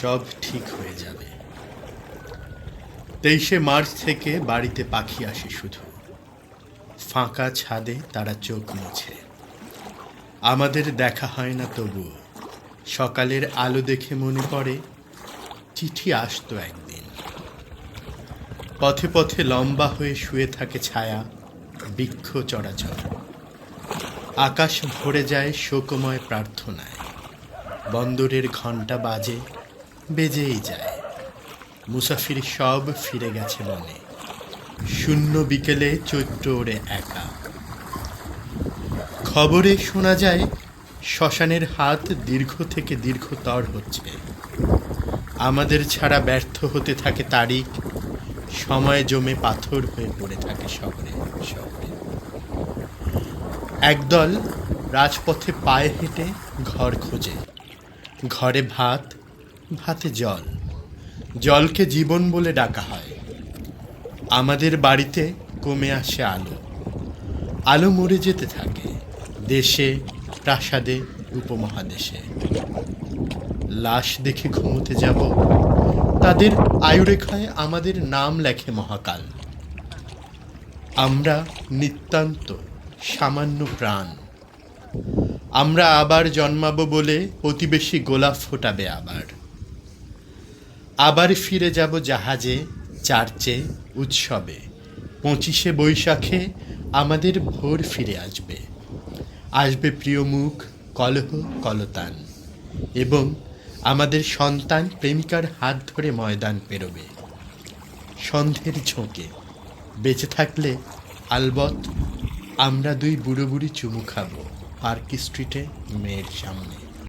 সব ঠিক হয়ে যাবে। 23শে মার্চ থেকে বাড়িতে পাখি আসে শুধু, ফাঁকা ছাদে তারা চোখ মুছে। আমাদের দেখা হয় না তবু, সকালের আলো দেখে মনে পড়ে চিঠি আসতো একদিন। পথে পথে লম্বা হয়ে শুয়ে থাকে ছায়া, বৃক্ষ চরাচর। আকাশ ভরে যায় শোকময় প্রার্থনায়। বন্দরের ঘণ্টা বাজে, বেজেই যায়। মুসাফির সব ফিরে গেছে বনে, শূন্য বিকেলে চৈত্র ওরে একা। খবরে শোনা যায় শ্মশানের হাত দীর্ঘ থেকে দীর্ঘতর হচ্ছে। আমাদের ছাড়া ব্যর্থ হতে থাকে তারিখ, সময় জমে পাথর হয়ে পড়ে থাকে শহরে শহরে। একদল রাজপথে পায়ে হেঁটে ঘর খোঁজে, ঘরে ভাত, ভাতে জল, জলকে জীবন বলে ডাকা হয়। আমাদের বাড়িতে কমে আসে আলো, আলো মরে যেতে থাকে দেশে, প্রাসাদে, উপমহাদেশে। লাশ দেখে ঘুমোতে যাব, তাদের আয়ুরেখায় আমাদের নাম লেখে মহাকাল। আমরা নিতান্ত সামান্য প্রাণ, আমরা আবার জন্মাবো বলে প্রতিবেশী গোলাপ ফোটাবে আবার। আবার ফিরে যাব জাহাজে, চার্চে, উৎসবে। 25শে বৈশাখে আমাদের ভোর ফিরে আসবে। আসবে প্রিয় মুখ, কলহ, কলতান, এবং আমাদের সন্তান প্রেমিকার হাত ধরে ময়দান পেরোবে। সন্ধ্যের ঝোঁকে বেঁচে থাকলে আলবৎ আমরা দুই বুড়ো বুড়ি চুমু খাবো পার্ক স্ট্রিটে মেয়ের সামনে।